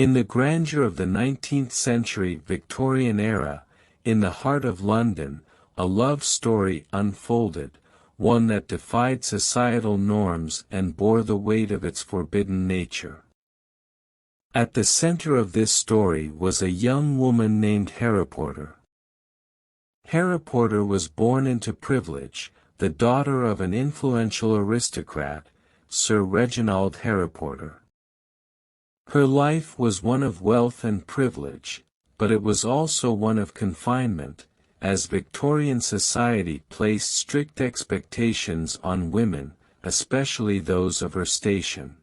In the grandeur of the 19th century Victorian era, in the heart of London, a love story unfolded, one that defied societal norms and bore the weight of its forbidden nature. At the center of this story was a young woman named Heriporter. Heriporter was born into privilege, the daughter of an influential aristocrat, Sir Reginald Heriporter. Her life was one of wealth and privilege, but it was also one of confinement, as Victorian society placed strict expectations on women, especially those of her station.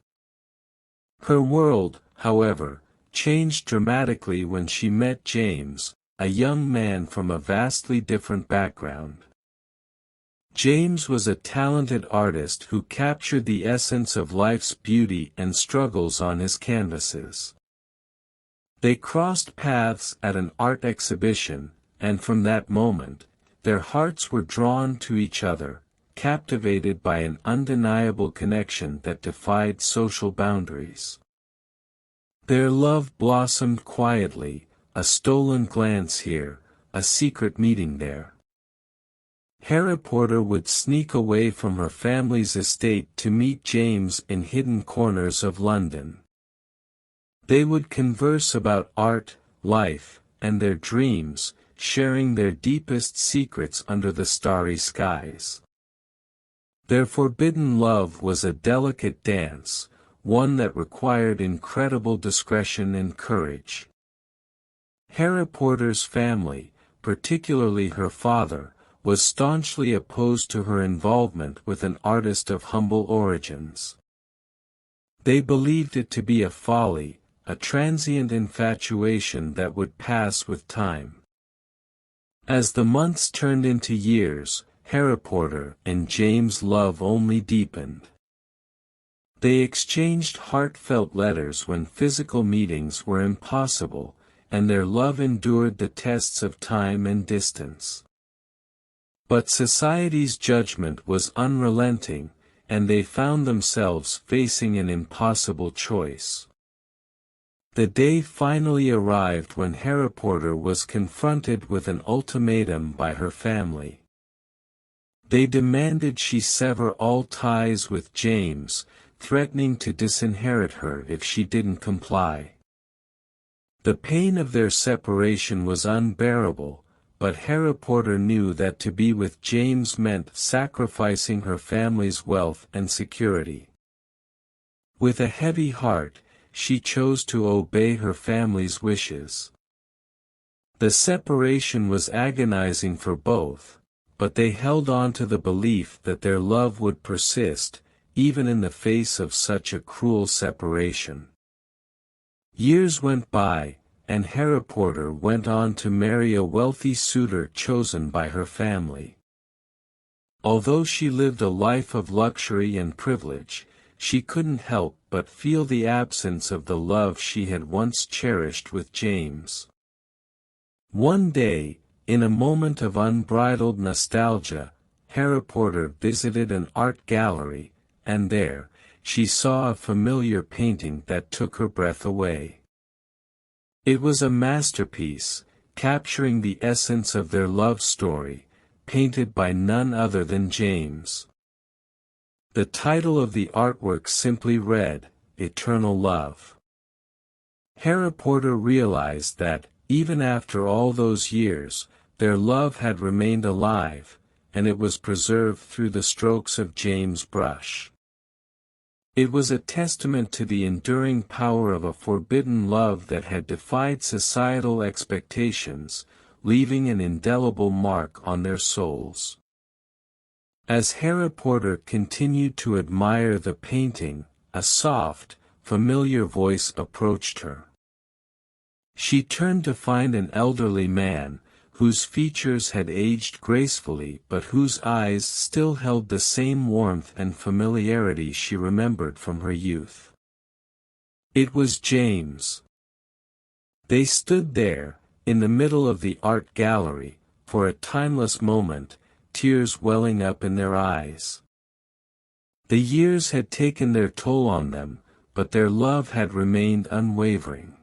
Her world, however, changed dramatically when she met James, a young man from a vastly different background. James was a talented artist who captured the essence of life's beauty and struggles on his canvases. They crossed paths at an art exhibition, and from that moment, their hearts were drawn to each other, captivated by an undeniable connection that defied social boundaries. Their love blossomed quietly, a stolen glance here, a secret meeting there. Heriporter would sneak away from her family's estate to meet James in hidden corners of London. They would converse about art, life, and their dreams, sharing their deepest secrets under the starry skies. Their forbidden love was a delicate dance, one that required incredible discretion and courage. Heriporter's family, particularly her father, was staunchly opposed to her involvement with an artist of humble origins. They believed it to be a folly, a transient infatuation that would pass with time. As the months turned into years, Heriporter and James' love only deepened. They exchanged heartfelt letters when physical meetings were impossible, and their love endured the tests of time and distance. But society's judgment was unrelenting, and they found themselves facing an impossible choice. The day finally arrived when Heriporter was confronted with an ultimatum by her family. They demanded she sever all ties with James, threatening to disinherit her if she didn't comply. The pain of their separation was unbearable, but Heriporter knew that to be with James meant sacrificing her family's wealth and security. With a heavy heart, she chose to obey her family's wishes. The separation was agonizing for both, but they held on to the belief that their love would persist, even in the face of such a cruel separation. Years went by, and Heriporter went on to marry a wealthy suitor chosen by her family. Although she lived a life of luxury and privilege, she couldn't help but feel the absence of the love she had once cherished with James. One day, in a moment of unbridled nostalgia, Heriporter visited an art gallery, and there, she saw a familiar painting that took her breath away. It was a masterpiece, capturing the essence of their love story, painted by none other than James. The title of the artwork simply read, "Eternal Love." Heriporter realized that, even after all those years, their love had remained alive, and it was preserved through the strokes of James' brush. It was a testament to the enduring power of a forbidden love that had defied societal expectations, leaving an indelible mark on their souls. As Heriporter continued to admire the painting, a soft, familiar voice approached her. She turned to find an elderly man, whose features had aged gracefully but whose eyes still held the same warmth and familiarity she remembered from her youth. It was James. They stood there, in the middle of the art gallery, for a timeless moment, tears welling up in their eyes. The years had taken their toll on them, but their love had remained unwavering.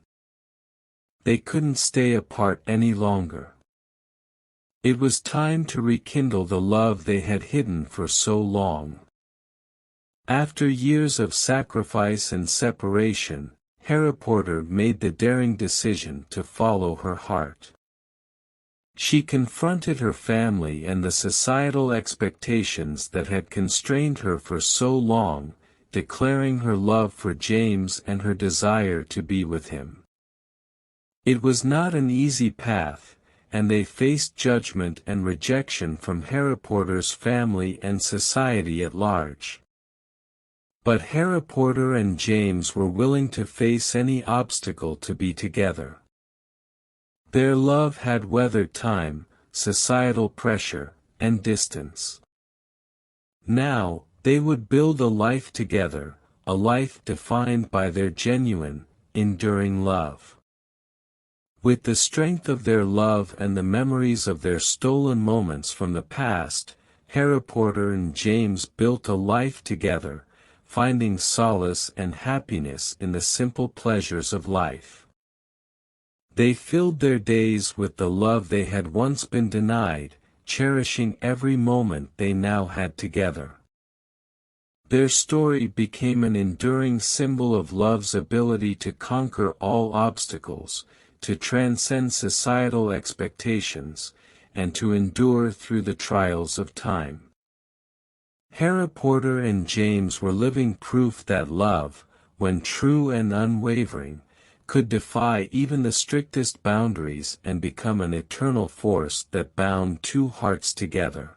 they couldn't stay apart any longer. It was time to rekindle the love they had hidden for so long. After years of sacrifice and separation, Heriporter made the daring decision to follow her heart. She confronted her family and the societal expectations that had constrained her for so long, declaring her love for James and her desire to be with him. It was not an easy path, and they faced judgment and rejection from Heriporter's family and society at large. But Heriporter and James were willing to face any obstacle to be together. Their love had weathered time, societal pressure, and distance. Now, they would build a life together, a life defined by their genuine, enduring love. With the strength of their love and the memories of their stolen moments from the past, Heriporter and James built a life together, finding solace and happiness in the simple pleasures of life. They filled their days with the love they had once been denied, cherishing every moment they now had together. Their story became an enduring symbol of love's ability to conquer all obstacles, to transcend societal expectations, and to endure through the trials of time. Heriporter and James were living proof that love, when true and unwavering, could defy even the strictest boundaries and become an eternal force that bound two hearts together.